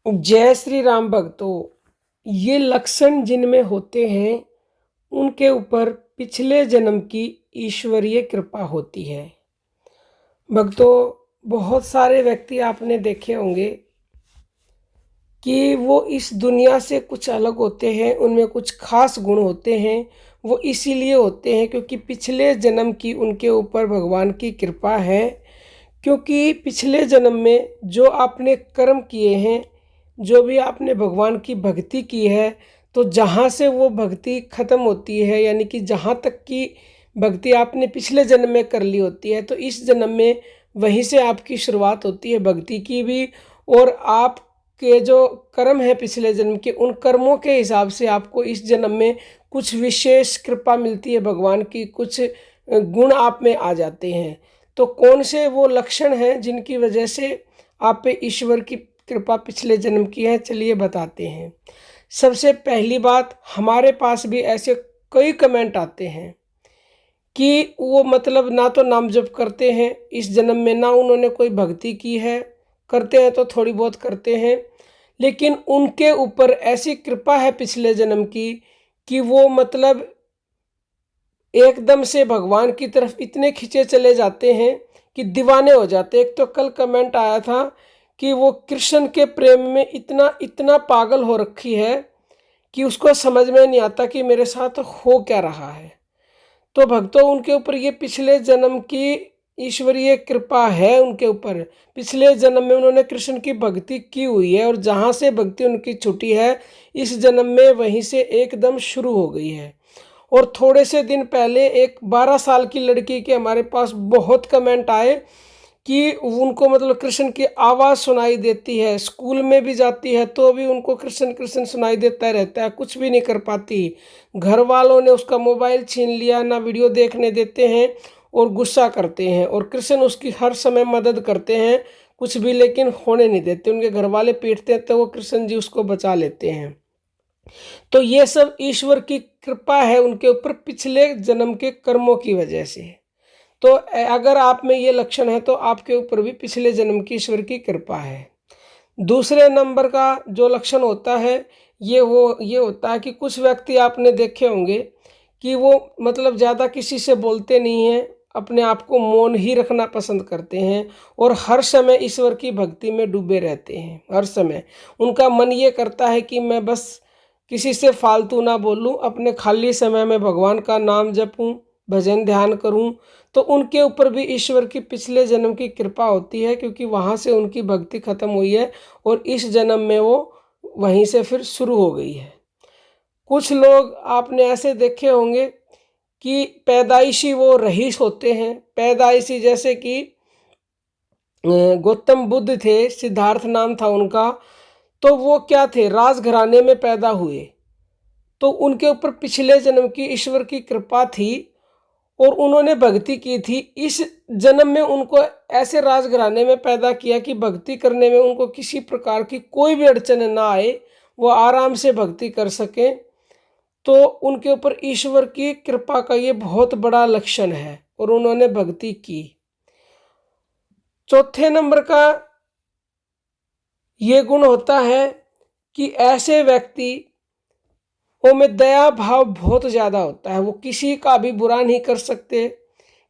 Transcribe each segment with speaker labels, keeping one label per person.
Speaker 1: जय श्री राम भक्तों। ये लक्षण जिनमें होते हैं उनके ऊपर पिछले जन्म की ईश्वरीय कृपा होती है। भक्तों, बहुत सारे व्यक्ति आपने देखे होंगे कि वो इस दुनिया से कुछ अलग होते हैं, उनमें कुछ खास गुण होते हैं। वो इसीलिए होते हैं क्योंकि पिछले जन्म की उनके ऊपर भगवान की कृपा है। क्योंकि पिछले जन्म में जो आपने कर्म किए हैं, जो भी आपने भगवान की भक्ति की है, तो जहाँ से वो भक्ति ख़त्म होती है, यानी कि जहाँ तक की भक्ति आपने पिछले जन्म में कर ली होती है, तो इस जन्म में वहीं से आपकी शुरुआत होती है भक्ति की भी। और आपके जो कर्म है पिछले जन्म के, उन कर्मों के हिसाब से आपको इस जन्म में कुछ विशेष कृपा मिलती है भगवान की, कुछ गुण आप में आ जाते हैं। तो कौन से वो लक्षण हैं जिनकी वजह से आप पे ईश्वर की कृपा पिछले जन्म की है, चलिए बताते हैं। सबसे पहली बात, हमारे पास भी ऐसे कई कमेंट आते हैं कि वो मतलब ना तो नाम जप करते हैं इस जन्म में, ना उन्होंने कोई भक्ति की है, करते हैं तो थोड़ी बहुत करते हैं, लेकिन उनके ऊपर ऐसी कृपा है पिछले जन्म की कि वो मतलब एकदम से भगवान की तरफ इतने खिंचे चले जाते हैं कि दीवाने हो जाते हैं। एक तो कल कमेंट आया था कि वो कृष्ण के प्रेम में इतना इतना पागल हो रखी है कि उसको समझ में नहीं आता कि मेरे साथ हो क्या रहा है। तो भक्तों, उनके ऊपर ये पिछले जन्म की ईश्वरीय कृपा है। उनके ऊपर पिछले जन्म में उन्होंने कृष्ण की भक्ति की हुई है, और जहाँ से भक्ति उनकी छूटी है इस जन्म में वहीं से एकदम शुरू हो गई है। और थोड़े से दिन पहले एक 12 साल की लड़की के हमारे पास बहुत कमेंट आए कि उनको मतलब कृष्ण की आवाज़ सुनाई देती है, स्कूल में भी जाती है तो भी उनको कृष्ण कृष्ण सुनाई देता रहता है, कुछ भी नहीं कर पाती। घर वालों ने उसका मोबाइल छीन लिया, ना वीडियो देखने देते हैं और गुस्सा करते हैं, और कृष्ण उसकी हर समय मदद करते हैं कुछ भी, लेकिन होने नहीं देते। उनके घर वाले पीटते हैं तो वो कृष्ण जी उसको बचा लेते हैं। तो ये सब ईश्वर की कृपा है उनके ऊपर पिछले जन्म के कर्मों की वजह से। तो अगर आप में ये लक्षण है तो आपके ऊपर भी पिछले जन्म की ईश्वर की कृपा है। दूसरे नंबर का जो लक्षण होता है ये होता है कि कुछ व्यक्ति आपने देखे होंगे कि वो मतलब ज़्यादा किसी से बोलते नहीं हैं, अपने आप को मौन ही रखना पसंद करते हैं और हर समय ईश्वर की भक्ति में डूबे रहते हैं। हर समय उनका मन ये करता है कि मैं बस किसी से फालतू ना बोलूं, अपने खाली समय में भगवान का नाम जपूं, भजन ध्यान करूं। तो उनके ऊपर भी ईश्वर की पिछले जन्म की कृपा होती है, क्योंकि वहाँ से उनकी भक्ति खत्म हुई है और इस जन्म में वो वहीं से फिर शुरू हो गई है। कुछ लोग आपने ऐसे देखे होंगे कि पैदाइशी वो रईस होते हैं, पैदाइशी, जैसे कि गौतम बुद्ध थे, सिद्धार्थ नाम था उनका। तो वो क्या थे, राजघराने में पैदा हुए, तो उनके ऊपर पिछले जन्म की ईश्वर की कृपा थी और उन्होंने भक्ति की थी। इस जन्म में उनको ऐसे राजघराने में पैदा किया कि भक्ति करने में उनको किसी प्रकार की कोई भी अड़चन ना आए, वो आराम से भक्ति कर सकें। तो उनके ऊपर ईश्वर की कृपा का ये बहुत बड़ा लक्षण है और उन्होंने भक्ति की। चौथे नंबर का ये गुण होता है कि ऐसे व्यक्ति में दया भाव बहुत ज़्यादा होता है। वो किसी का भी बुरा नहीं कर सकते,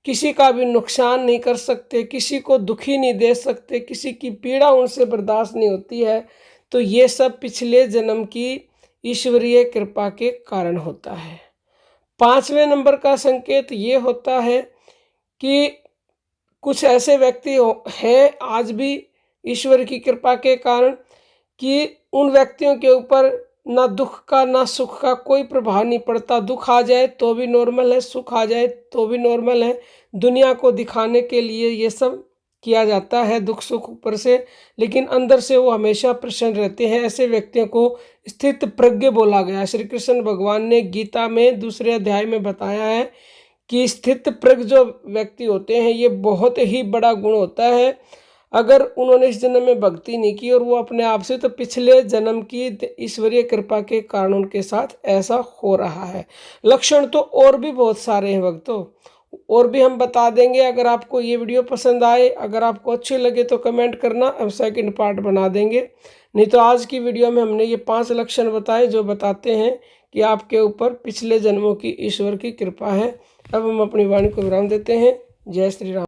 Speaker 1: किसी का भी नुकसान नहीं कर सकते, किसी को दुखी नहीं दे सकते, किसी की पीड़ा उनसे बर्दाश्त नहीं होती है। तो ये सब पिछले जन्म की ईश्वरीय कृपा के कारण होता है। पांचवें नंबर का संकेत ये होता है कि कुछ ऐसे व्यक्ति हैं आज भी ईश्वर की कृपा के कारण कि उन व्यक्तियों के ऊपर ना दुख का ना सुख का कोई प्रभाव नहीं पड़ता। दुख आ जाए तो भी नॉर्मल है, सुख आ जाए तो भी नॉर्मल है। दुनिया को दिखाने के लिए ये सब किया जाता है, दुख सुख ऊपर से, लेकिन अंदर से वो हमेशा प्रसन्न रहते हैं। ऐसे व्यक्तियों को स्थित प्रज्ञ बोला गया। श्री कृष्ण भगवान ने गीता में दूसरे अध्याय में बताया है कि स्थित प्रज्ञ जो व्यक्ति होते हैं ये बहुत ही बड़ा गुण होता है। अगर उन्होंने इस जन्म में भक्ति नहीं की और वो अपने आप से, तो पिछले जन्म की ईश्वरीय कृपा के कारण उनके साथ ऐसा हो रहा है। लक्षण तो और भी बहुत सारे हैं भक्तों, और भी हम बता देंगे। अगर आपको ये वीडियो पसंद आए, अगर आपको अच्छे लगे तो कमेंट करना, हम सेकंड पार्ट बना देंगे। नहीं तो आज की वीडियो में हमने ये 5 लक्षण बताए जो बताते हैं कि आपके ऊपर पिछले जन्मों की ईश्वर की कृपा है। अब हम अपनी वाणी को विराम देते हैं। जय श्री राम।